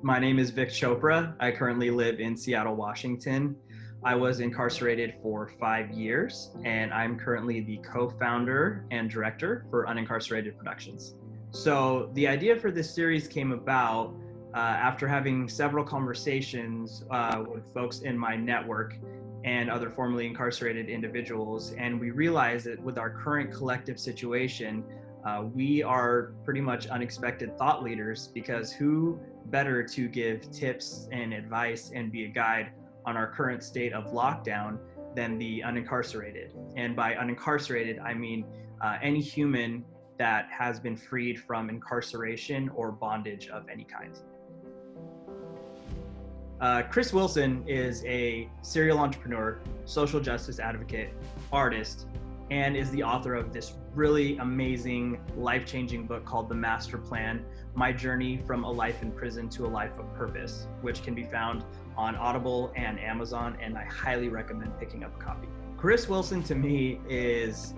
My name is Vic Chopra. I currently live in Seattle, Washington. I was incarcerated for 5 years, and I'm currently the co-founder and director for Unincarcerated Productions. So the idea for this series came about after having several conversations with folks in my network and other formerly incarcerated individuals, and we realized that with our current collective situation, we are pretty much unexpected thought leaders, because who better to give tips and advice and be a guide on our current state of lockdown than the unincarcerated. And by unincarcerated, I mean any human that has been freed from incarceration or bondage of any kind. Chris Wilson is a serial entrepreneur, social justice advocate, artist, and is the author of this really amazing, life-changing book called The Master Plan: My Journey from a Life in Prison to a Life of Purpose, which can be found on Audible and Amazon, and I highly recommend picking up a copy. Chris Wilson, to me, he's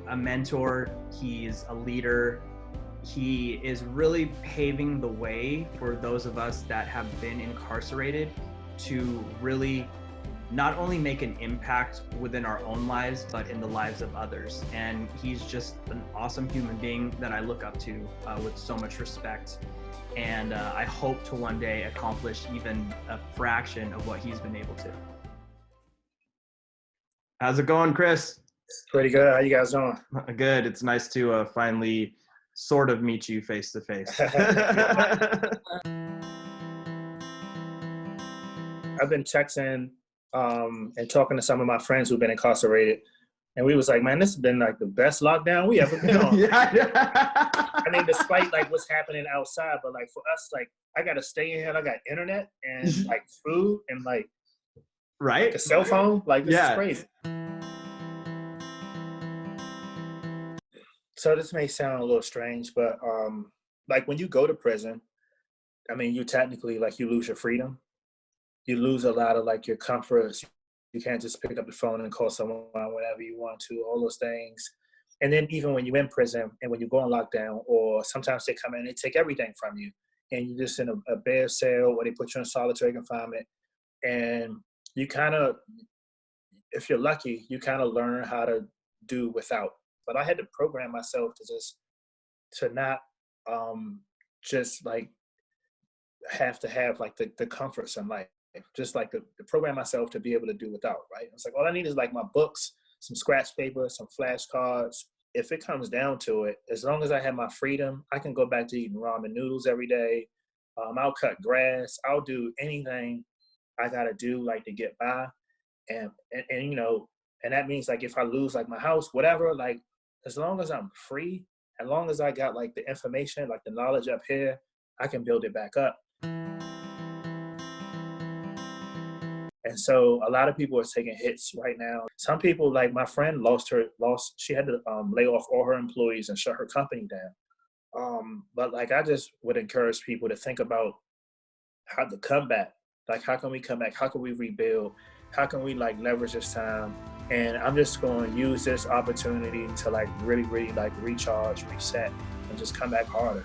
a mentor, he's a leader. He is really paving the way for those of us that have been incarcerated to really not only make an impact within our own lives, but in the lives of others. And he's just an awesome human being that I look up to with so much respect. And I hope to one day accomplish even a fraction of what he's been able to. How's it going, Chris? Pretty good. How you guys doing? Good. It's nice to finally sort of meet you face to face. I've been texting and talking to some of my friends who've been incarcerated, and we was like, man, this has been like the best lockdown we ever been on. I mean, despite like what's happening outside, but like for us, like I gotta stay in here. I got internet and like food and like a cell phone. Like this is crazy. So this may sound a little strange, but like when you go to prison, I mean, you technically like you lose your freedom. You lose a lot of like your comforts. You can't just pick up the phone and call someone whenever you want to, all those things. And then even when you're in prison and when you go on lockdown, or sometimes they come in and they take everything from you, and you're just in a bare cell, or they put you in solitary confinement. And you kind of, if you're lucky, you kind of learn how to do without. But I had to program myself to not just like have to have like the comforts in life. Just like to program myself to be able to do without, right? It's like all I need is like my books, some scratch paper, some flashcards. If it comes down to it, as long as I have my freedom, I can go back to eating ramen noodles every day. I'll cut grass. I'll do anything I gotta do like to get by, and you know, and that means like if I lose like my house, whatever, like as long as I'm free, as long as I got like the information, like the knowledge up here, I can build it back up. And so a lot of people are taking hits right now. Some people, like my friend she had to lay off all her employees and shut her company down. But like, I just would encourage people to think about how to come back. Like, how can we come back? How can we rebuild? How can we like leverage this time? And I'm just going to use this opportunity to like really like recharge, reset, and just come back harder.